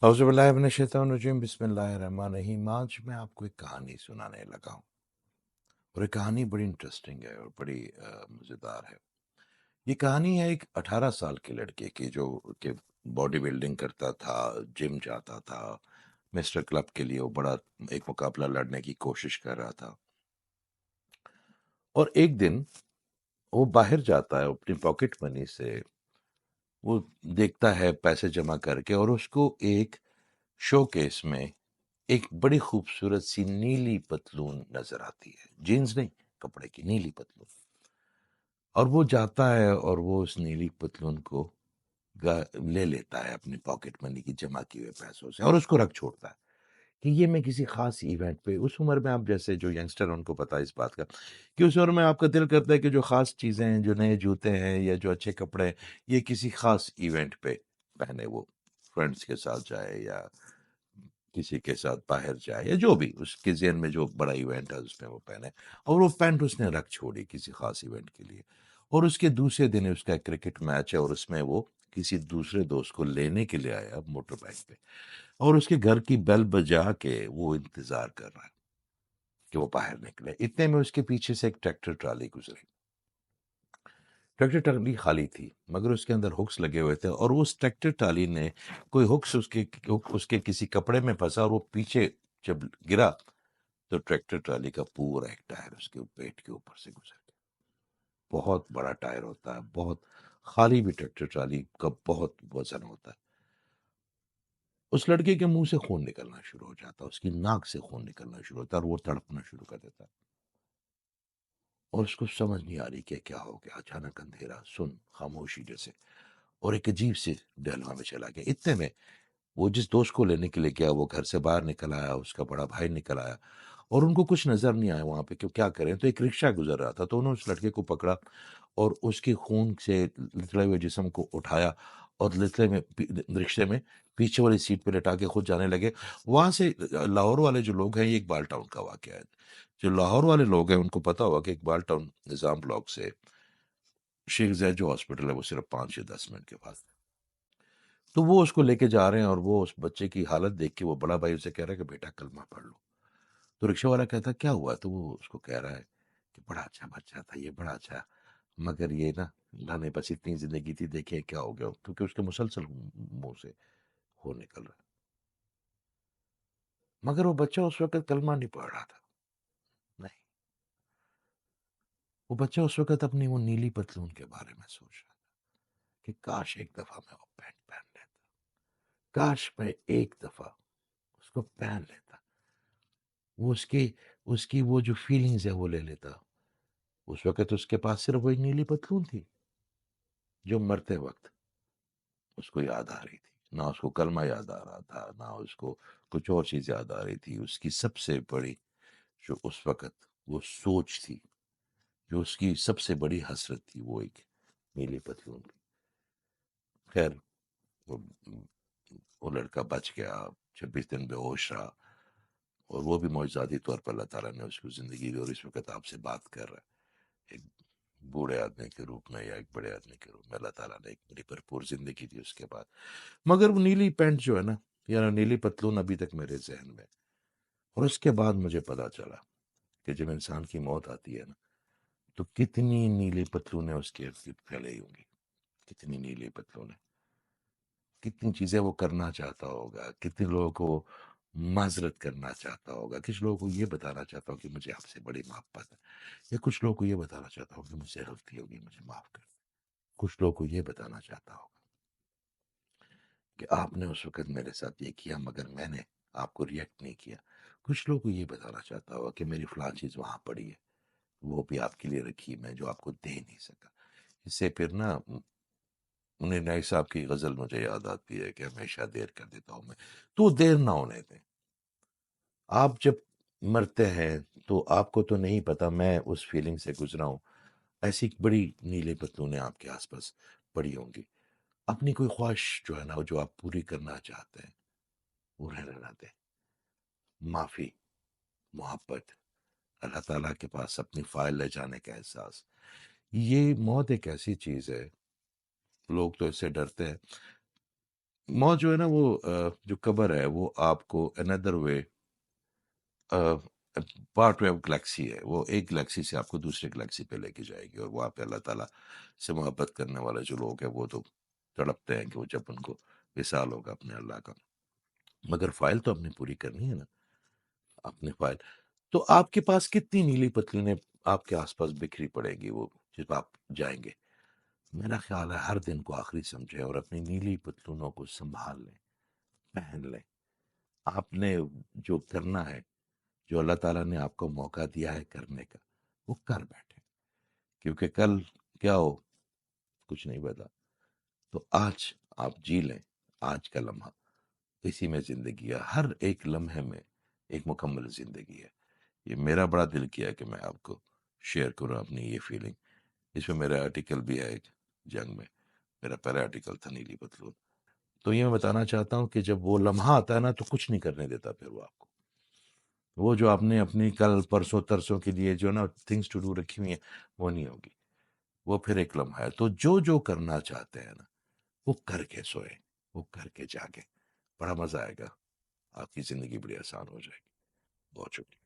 اعوذ باللہ من الشیطان الرجیم، بسم اللہ الرحمن الرحیم۔ آج میں آپ کو ایک کہانی سنانے لگا ہوں، اور یہ کہانی بڑی انٹرسٹنگ ہے اور بڑی مزیدار ہے۔ یہ کہانی ہے ایک 18 سال کے لڑکے کی جو کہ باڈی بلڈنگ کرتا تھا، جم جاتا تھا، مسٹر کلب کے لیے وہ بڑا ایک مقابلہ لڑنے کی کوشش کر رہا تھا۔ اور ایک دن وہ باہر جاتا ہے اپنی پاکٹ منی سے، وہ دیکھتا ہے پیسے جمع کر کے، اور اس کو ایک شو کیس میں ایک بڑی خوبصورت سی نیلی پتلون نظر آتی ہے، جینز نہیں، کپڑے کی نیلی پتلون۔ اور وہ جاتا ہے اور وہ اس نیلی پتلون کو لے لیتا ہے اپنی پاکٹ منی کی جمع کیے ہوئے پیسوں سے، اور اس کو رکھ چھوڑتا ہے کہ یہ میں کسی خاص ایونٹ پہ، اس عمر میں آپ جیسے جو ینگسٹر ان کو پتا ہے اس بات کا کہ اس عمر میں آپ کا دل کرتا ہے کہ جو خاص چیزیں ہیں، جو نئے جوتے ہیں یا جو اچھے کپڑے ہیں، یہ کسی خاص ایونٹ پہ پہنے، وہ فرینڈس کے ساتھ جائے یا کسی کے ساتھ باہر جائے یا جو بھی اس کے ذہن میں جو بڑا ایونٹ ہے اس میں وہ پہنے۔ اور وہ پینٹ اس نے رکھ چھوڑی کسی خاص ایونٹ کے لیے، اور اس کے دوسرے دن اس کا کرکٹ میچ ہے، اور اس میں وہ کسی دوسرے دوست کو لینے کے لیے آیا موٹر بائک پہ، اور اس کے گھر کی بیل بجا کے وہ انتظار کر رہا ہے کہ وہ باہر نکلے۔ اتنے میں اس کے پیچھے سے ایک ٹریکٹر ٹرالی گزری۔ ٹریکٹر ٹرالی خالی تھی مگر اس کے اندر ہکس لگے ہوئے تھے، اور اس ٹریکٹر ٹرالی نے کوئی ہکس اس کے کسی کپڑے میں پھنسا، اور وہ پیچھے جب گرا تو ٹریکٹر ٹرالی کا پورا ایک ٹائر اس کے پیٹ کے اوپر سے گزر گیا۔ بہت بڑا ٹائر ہوتا ہے، بہت خالی بھی ٹریکٹر ٹرالی کا بہت وزن ہوتا ہے۔ اس لڑکے کے منہ سے خون نکلنا شروع ہو جاتا، اس کی ناک سے خون نکلنا شروع ہوتا، اور وہ تڑپنا شروع کر دیتا، اور اس کو سمجھ نہیں آ رہی کہ کیا ہو گیا۔ اچانک اندھیرا، سن خاموشی جیسے، اور ایک عجیب سی ڈہلوا میں چلا گیا۔ اتنے میں وہ جس دوست کو لینے کے لیے گیا وہ گھر سے باہر نکل آیا، اس کا بڑا بھائی نکل آیا، اور ان کو کچھ نظر نہیں آیا وہاں پہ کہ کیا کریں۔ تو ایک رکشہ گزر رہا تھا، تو انہوں نے اس لڑکے کو پکڑا اور اس کی خون سے لتڑے ہوئے جسم کو اٹھایا، اور لتڑے میں رکشے میں پیچھے والی سیٹ پہ لٹا کے خود جانے لگے۔ وہاں سے لاہور والے جو لوگ ہیں، یہ اقبال ٹاؤن کا واقعہ ہے، جو لاہور والے لوگ ہیں ان کو پتا ہوا کہ اقبال ٹاؤن نظام بلاک سے شیخ زید جو ہاسپٹل ہے وہ صرف 5 یا 10 منٹ کے پاس ہے۔ تو وہ اس کو لے کے جا رہے ہیں، اور وہ اس بچے کی حالت دیکھ کے وہ بڑا بھائی اسے کہہ رہا ہے کہ بیٹا کلمہ پڑھ لو۔ تو رکشہ والا کہتا کیا ہوا؟ تو وہ اس کو کہہ رہا ہے کہ بڑا اچھا بچہ تھا یہ، بڑا اچھا، مگر یہ نا اللہ نے بس اتنی زندگی تھی، دیکھیں کیا ہو گیا، کیونکہ اس کے مسلسل منہ سے خون نکل رہا ہے۔ مگر وہ بچہ اس وقت کلمہ نہیں پڑھ رہا تھا، نہیں، وہ بچہ اس وقت اپنی وہ نیلی پتلون کے بارے میں سوچ رہا تھا کہ کاش ایک دفعہ میں وہ پینٹ پہن لیتا، کاش میں ایک دفعہ اس کو پہن لیتا، وہ اس کی وہ جو فیلنگز ہے وہ لے لیتا۔ اس وقت اس کے پاس صرف وہی نیلی پتلون تھی جو مرتے وقت اس کو یاد آ رہی تھی۔ نہ اس کو کلمہ یاد آ رہا تھا، نہ اس کو کچھ اور چیز یاد آ رہی تھی۔ اس کی سب سے بڑی جو اس وقت وہ سوچ تھی، جو اس کی سب سے بڑی حسرت تھی، وہ ایک نیلی پتلون کی۔ خیر، وہ وہ لڑکا بچ گیا، 26 دن بے ہوش رہا، اور وہ بھی معجزاتی طور پر اللہ تعالیٰ نے اس کو زندگی دی، اور اس وقت آپ سے بات کر رہا ہے ایک بوڑھے آدمی کے روپ میں یا ایک بڑے آدمی کے روپ میں۔ اللہ تعالیٰ نے ایک بڑی بھرپور زندگی دی اس کے بعد۔ مگر وہ نیلی پینٹ جو ہے نا، یا نیلی پتلون ابھی تک میرے ذہن میں، اور اس کے بعد مجھے پتا چلا کہ جب انسان کی موت آتی ہے نا، تو کتنی نیلی پتلونیں اس کے ارد گرد پھیلی ہوں گی، کتنی نیلی پتلونیں، کتنی چیزیں وہ کرنا چاہتا ہوگا، کتنے لوگوں کو معذرت کرنا چاہتا ہوگا، کچھ لوگوں کو یہ بتانا چاہتا ہوں کہ مجھے آپ سے بڑی محبت ہے، یا کچھ لوگوں کو یہ بتانا چاہتا ہوں کہ مجھ سے غلطی ہوگی، مجھے معاف کر دیں۔ کچھ لوگوں کو یہ بتانا چاہتا ہوگا کہ آپ نے اس وقت میرے ساتھ یہ کیا مگر میں نے آپ کو ریئیکٹ نہیں کیا۔ کچھ لوگوں کو یہ بتانا چاہتا ہوگا کہ میری فلاں چیز وہاں پڑی ہے، وہ بھی آپ کے لیے رکھی میں، جو آپ کو دے نہیں سکا۔ اس سے پھر نا انہیں نائی صاحب کی غزل مجھے یاد آتی ہے کہ ہمیشہ دیر کر دیتا ہوں میں، تو دیر نہ ہونے دیں۔ آپ جب مرتے ہیں تو آپ کو تو نہیں پتا، میں اس فیلنگ سے گزرا ہوں، ایسی بڑی نیلے پتلونیں آپ کے آس پاس پڑی ہوں گی۔ اپنی کوئی خواہش جو ہے نا، جو آپ پوری کرنا چاہتے ہیں، وہ رہنے نہ دیں۔ معافی، محبت، اللہ تعالیٰ کے پاس اپنی فائل لے جانے کا احساس، یہ موت ایک ایسی چیز ہے، لوگ تو اس سے ڈرتے ہیں۔ موت جو ہے نا وہ جو قبر ہے وہ آپ کو another way part of Galaxy ہے، وہ ایک گلیکسی سے آپ کو دوسرے گلیکسی پہ لے کے جائے گی، اور وہاں پہ اللہ تعالیٰ سے محبت کرنے والے جو لوگ ہیں وہ تو تڑپتے ہیں کہ وہ جب ان کو وصال ہوگا اپنے اللہ کا، مگر فائل تو اپنی پوری کرنی ہے نا، اپنے فائل. تو آپ کے پاس کتنی نیلی پتلونیں آپ کے آس پاس بکھری پڑے گی وہ جب آپ جائیں گے؟ میرا خیال ہے ہر دن کو آخری سمجھے اور اپنی نیلی پتلونوں کو سنبھال لیں، پہن لیں. آپ نے جو کرنا ہے، جو اللہ تعالیٰ نے آپ کو موقع دیا ہے کرنے کا، وہ کر بیٹھے، کیونکہ کل کیا ہو کچھ نہیں پتا. تو آج آپ جی لیں، آج کا لمحہ اسی میں زندگی ہے، ہر ایک لمحے میں ایک مکمل زندگی ہے. یہ میرا بڑا دل کیا کہ میں آپ کو شیئر کروں اپنی یہ فیلنگ. اس میں میرا آرٹیکل بھی ہے ایک جنگ میں، میرا پہلا آرٹیکل تھا نیلی پتلون. تو یہ میں بتانا چاہتا ہوں کہ جب وہ لمحہ آتا ہے نا تو کچھ نہیں کرنے دیتا پھر وہ آپ کو. وہ جو آپ نے اپنی کل پرسوں ترسوں کے لیے جو نا تھنگس ٹو ڈو رکھی ہوئی ہیں وہ نہیں ہوگی، وہ پھر ایک لمحہ ہے. تو جو کرنا چاہتے ہیں نا وہ کر کے سوئے، وہ کر کے جاگے، بڑا مزہ آئے گا، آپ کی زندگی بڑی آسان ہو جائے گی. بہت شکریہ.